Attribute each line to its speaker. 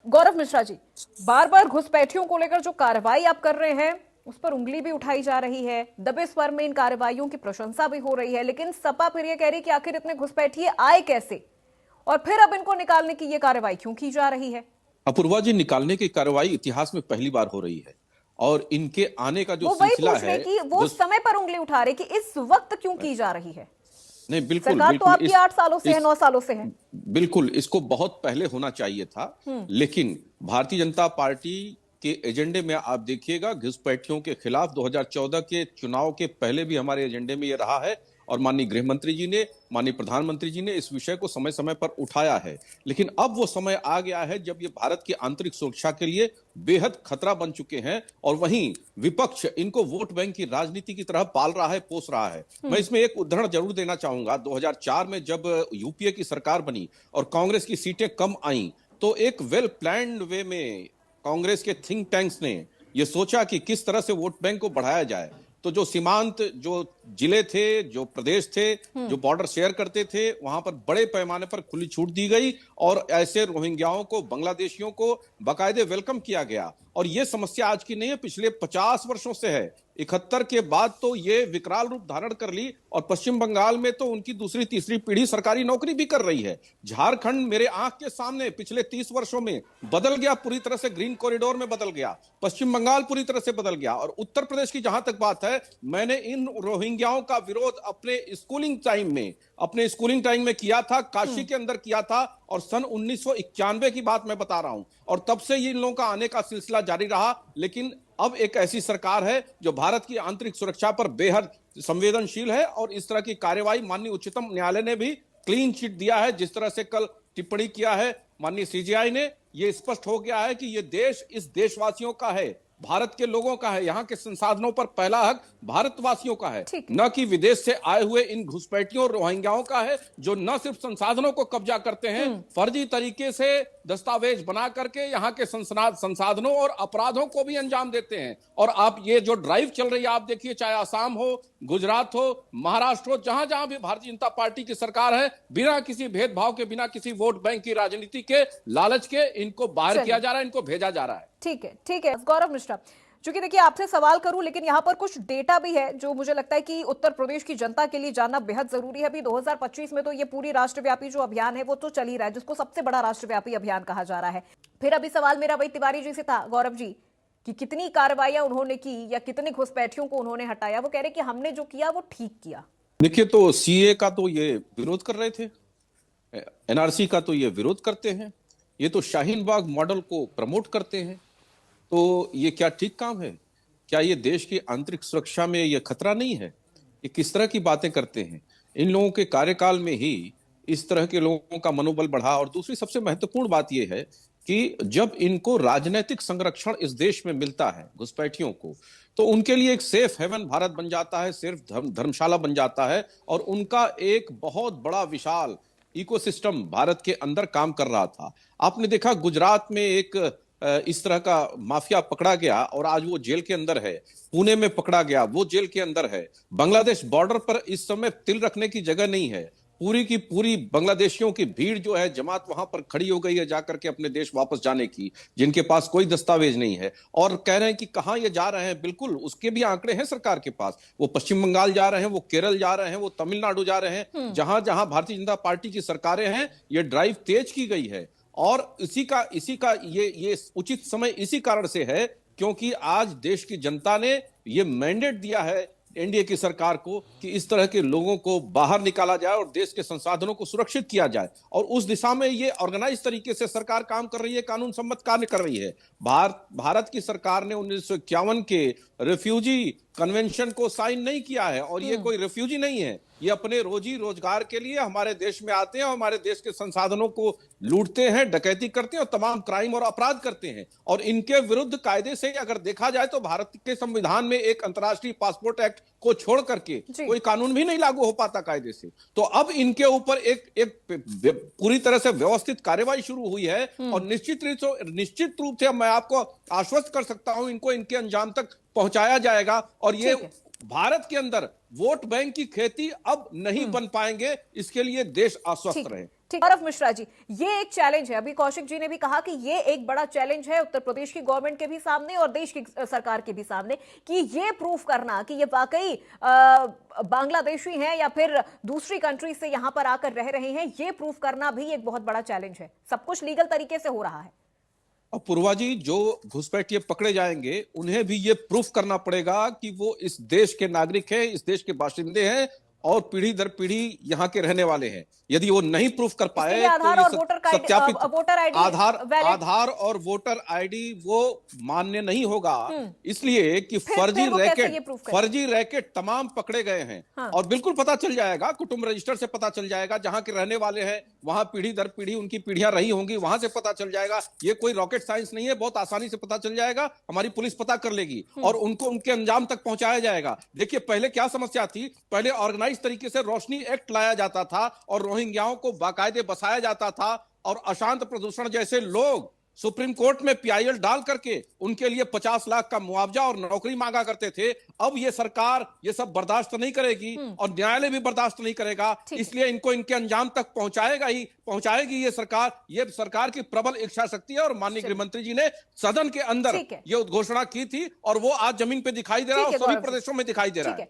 Speaker 1: गौरव मिश्रा जी, बार बार घुसपैठियों को लेकर जो कार्रवाई आप कर रहे हैं उस पर उंगली भी उठाई जा रही है, दबे स्वर में इन कार्रवाइयों की प्रशंसा भी हो रही है, लेकिन सपा फिर ये कह रही है कि आखिर इतने घुसपैठिए आए कैसे और फिर अब इनको निकालने की ये कार्रवाई क्यों की जा रही है।
Speaker 2: अपूर्वा जी, निकालने की कार्रवाई इतिहास में पहली बार हो रही है और इनके आने का जो
Speaker 1: वो वही
Speaker 2: सिलसिला
Speaker 1: पूछ रहे
Speaker 2: है
Speaker 1: कि वो
Speaker 2: जो
Speaker 1: समय पर उंगली उठा रहे कि इस वक्त क्यों की जा रही है।
Speaker 2: नहीं, बिल्कुल
Speaker 1: सरकार तो
Speaker 2: बिल्कुल
Speaker 1: आपकी 8 सालों से है, 9 सालों से है।
Speaker 2: बिल्कुल इसको बहुत पहले होना चाहिए था। लेकिन भारतीय जनता पार्टी के एजेंडे में आप देखिएगा, घुसपैठियों के खिलाफ 2014 के चुनाव के पहले भी हमारे एजेंडे में ये रहा है और माननीय गृह मंत्री जी ने, माननीय प्रधानमंत्री जी ने इस विषय को समय समय पर उठाया है। लेकिन अब वो समय आ गया है जब ये भारत की आंतरिक सुरक्षा के लिए बेहद खतरा बन चुके हैं और वहीं विपक्ष इनको वोट बैंक की राजनीति की तरह पाल रहा है, पोस रहा है। मैं इसमें एक उदाहरण जरूर देना चाहूंगा। 2004 में जब यूपीए की सरकार बनी और कांग्रेस की सीटें कम आई, तो एक वेल प्लान्ड वे में कांग्रेस के थिंक टैंक्स ने यह सोचा कि किस तरह से वोट बैंक को बढ़ाया जाए। तो जो सीमांत, जो जिले थे, जो प्रदेश थे, जो बॉर्डर शेयर करते थे, वहां पर बड़े पैमाने पर खुली छूट दी गई और ऐसे रोहिंग्याओं को, बांग्लादेशियों को बाकायदे वेलकम किया गया। और यह समस्या आज की नहीं है, पिछले 50 वर्षों से है। 71 के बाद तो ये विकराल रूप धारण कर ली और पश्चिम बंगाल में तो उनकी दूसरी तीसरी पीढ़ी सरकारी नौकरी भी कर रही है। झारखंड मेरे आंख के सामने पिछले 30 वर्षों में बदल गया, पूरी तरह से ग्रीन कॉरिडोर में बदल गया। पश्चिम बंगाल पूरी तरह से बदल गया। और उत्तर प्रदेश की जहां तक बात है, मैंने इन रोहिंग्याओं का विरोध अपने स्कूलिंग टाइम में किया था, काशी के अंदर किया था और सन 1991 की बात मैं बता रहा हूं। और तब से इन लोगों का आने का सिलसिला जारी रहा। लेकिन अब एक ऐसी सरकार है जो भारत की आंतरिक सुरक्षा पर बेहद संवेदनशील है और इस तरह की कार्यवाही माननीय उच्चतम न्यायालय ने भी क्लीन चिट दिया है। जिस तरह से कल टिप्पणी किया है माननीय सीजेआई ने, यह स्पष्ट हो गया है कि यह देश इस देशवासियों का है, भारत के लोगों का है। यहां के संसाधनों पर पहला हक भारतवासियों का है, न कि विदेश से आए हुए इन घुसपैठियों रोहिंग्याओं का है, जो न सिर्फ संसाधनों को कब्जा करते हैं, फर्जी तरीके से दस्तावेज बना करके यहां के संसाधनों और अपराधों को भी अंजाम देते हैं। और आप ये जो ड्राइव चल रही है, आप देखिए, चाहे आसाम हो, गुजरात हो, महाराष्ट्र हो, जहां जहां भी भारतीय जनता पार्टी की सरकार है, बिना किसी भेदभाव के, बिना किसी वोट बैंक की राजनीति के लालच के इनको बाहर किया जा रहा है, इनको भेजा जा रहा है।
Speaker 1: ठीक है गौरव मिश्रा, चूंकि देखिए आपसे सवाल करूं, लेकिन यहां पर कुछ डेटा भी है जो मुझे लगता है कि उत्तर प्रदेश की जनता के लिए जानना बेहद जरूरी है। अभी 2025 में तो ये पूरी राष्ट्रव्यापी जो अभियान है वो तो चल ही रहा है, जिसको सबसे बड़ा राष्ट्रव्यापी अभियान कहा जा रहा है। फिर अभी सवाल मेरा वही तिवारी जी से था, गौरव जी, कि कितनी कार्रवाइयां उन्होंने की या कितने घुसपैठियों को उन्होंने हटाया। वो कह रहे कि हमने जो किया वो ठीक किया।
Speaker 2: देखिए, तो सीए का तो ये विरोध कर रहे थे, एनआरसी का तो ये विरोध करते हैं, ये तो शाहीन बाग मॉडल को प्रमोट करते हैं। तो ये क्या ठीक काम है? क्या ये देश की आंतरिक सुरक्षा में ये खतरा नहीं है? ये किस तरह की बातें करते हैं? इन लोगों के कार्यकाल में ही इस तरह के लोगों का मनोबल बढ़ा। और दूसरी सबसे महत्वपूर्ण बात यह है कि जब इनको राजनीतिक संरक्षण इस देश में मिलता है, घुसपैठियों को, तो उनके लिए एक सेफ हेवन भारत बन जाता है, सिर्फ धर्मशाला बन जाता है और उनका एक बहुत बड़ा विशाल इकोसिस्टम भारत के अंदर काम कर रहा था। आपने देखा गुजरात में एक इस तरह का माफिया पकड़ा गया और आज वो जेल के अंदर है। पुणे में पकड़ा गया, वो जेल के अंदर है। बांग्लादेश बॉर्डर पर इस समय तिल रखने की जगह नहीं है। पूरी की पूरी बांग्लादेशियों की भीड़ जो है, जमात वहां पर खड़ी हो गई है जाकर के अपने देश वापस जाने की, जिनके पास कोई दस्तावेज नहीं है और कह रहे हैं कि कहां ये जा रहे हैं। बिल्कुल उसके भी आंकड़े हैं सरकार के पास। वो पश्चिम बंगाल जा रहे हैं, वो केरल जा रहे हैं, वो तमिलनाडु जा रहे हैं। जहां जहां भारतीय जनता पार्टी की सरकारें हैं, ये ड्राइव तेज की गई है। और इसी का ये उचित समय इसी कारण से है क्योंकि आज देश की जनता ने ये मैंडेट दिया है एनडीए की सरकार को कि इस तरह के लोगों को बाहर निकाला जाए और देश के संसाधनों को सुरक्षित किया जाए। और उस दिशा में ये ऑर्गेनाइज तरीके से सरकार काम कर रही है, कानून सम्मत कार्य कर रही है। भारत की सरकार ने 1951 के रिफ्यूजी कन्वेंशन को साइन नहीं किया है और ये कोई रिफ्यूजी नहीं है। ये अपने रोजी रोजगार के लिए हमारे देश में आते हैं और हमारे देश के संसाधनों को लूटते हैं, डकैती करते हैं और तमाम क्राइम और अपराध करते हैं। और इनके विरुद्ध कायदे से अगर देखा जाए तो भारत के संविधान में एक अंतर्राष्ट्रीय पासपोर्ट एक्ट को छोड़ करके कोई कानून भी नहीं लागू हो पाता कायदे से। तो अब इनके ऊपर एक पूरी तरह से व्यवस्थित कार्रवाई शुरू हुई है और निश्चित रूप से मैं आपको आश्वस्त कर सकता हूं, इनको इनके अंजाम तक पहुंचाया जाएगा। और ये भारत के अंदर वोट बैंक की खेती अब नहीं बन पाएंगे, इसके लिए देश आश्वस्त रहे।
Speaker 1: ठीक, गौरव मिश्रा जी, ये एक चैलेंज है। अभी कौशिक जी ने भी कहा कि ये एक बड़ा चैलेंज है उत्तर प्रदेश की गवर्नमेंट के भी सामने और देश की सरकार के भी सामने, कि ये प्रूफ करना कि ये वाकई बांग्लादेशी हैं या फिर दूसरी कंट्री से यहां पर आकर रह रहे हैं, ये प्रूफ करना भी एक बहुत बड़ा चैलेंज है। सब कुछ लीगल तरीके से हो रहा है।
Speaker 2: और पूर्वा जी, जो घुसपैठिए पकड़े जाएंगे उन्हें भी ये प्रूफ करना पड़ेगा कि वो इस देश के नागरिक हैं, इस देश के बाशिंदे हैं और पीढ़ी दर पीढ़ी यहाँ के रहने वाले हैं। यदि वो नहीं प्रूफ कर पाए तो
Speaker 1: आधार
Speaker 2: ये
Speaker 1: और वोटर
Speaker 2: सत्यापित
Speaker 1: आईडी
Speaker 2: आधार और वोटर आईडी वो मान्य नहीं होगा, इसलिए कि फर्जी रैकेट तमाम पकड़े गए हैं।
Speaker 1: हाँ।
Speaker 2: और बिल्कुल पता चल जाएगा, कुटुंब रजिस्टर से पता चल जाएगा, जहां के रहने वाले हैं वहां पीढ़ी दर पीढ़ी उनकी पीढ़ियां रही होंगी, वहां से पता चल जाएगा। ये कोई रॉकेट साइंस नहीं है, बहुत आसानी से पता चल जाएगा, हमारी पुलिस पता कर लेगी और उनको उनके अंजाम तक पहुंचाया जाएगा। देखिए, पहले क्या समस्या थी, पहले ऑर्गेनाइज तरीके से रोशनी एक्ट लाया जाता था और रोहिंग्याओं को बाकायदे बसाया जाता था और अशांत प्रदूषण जैसे लोग सुप्रीम कोर्ट में पीआईएल डाल करके उनके लिए 50 लाख का मुआवजा और नौकरी मांगा करते थे। अब ये सरकार ये सब बर्दाश्त नहीं करेगी और न्यायालय भी बर्दाश्त नहीं करेगा, इसलिए इनको इनके अंजाम तक पहुंचाएगी ये सरकार की प्रबल इच्छा शक्ति है। और माननीय गृह मंत्री जी ने सदन के अंदर ये उद्घोषणा की थी और वो आज जमीन पे दिखाई दे रहा है और सभी प्रदेशों में दिखाई दे रहा है।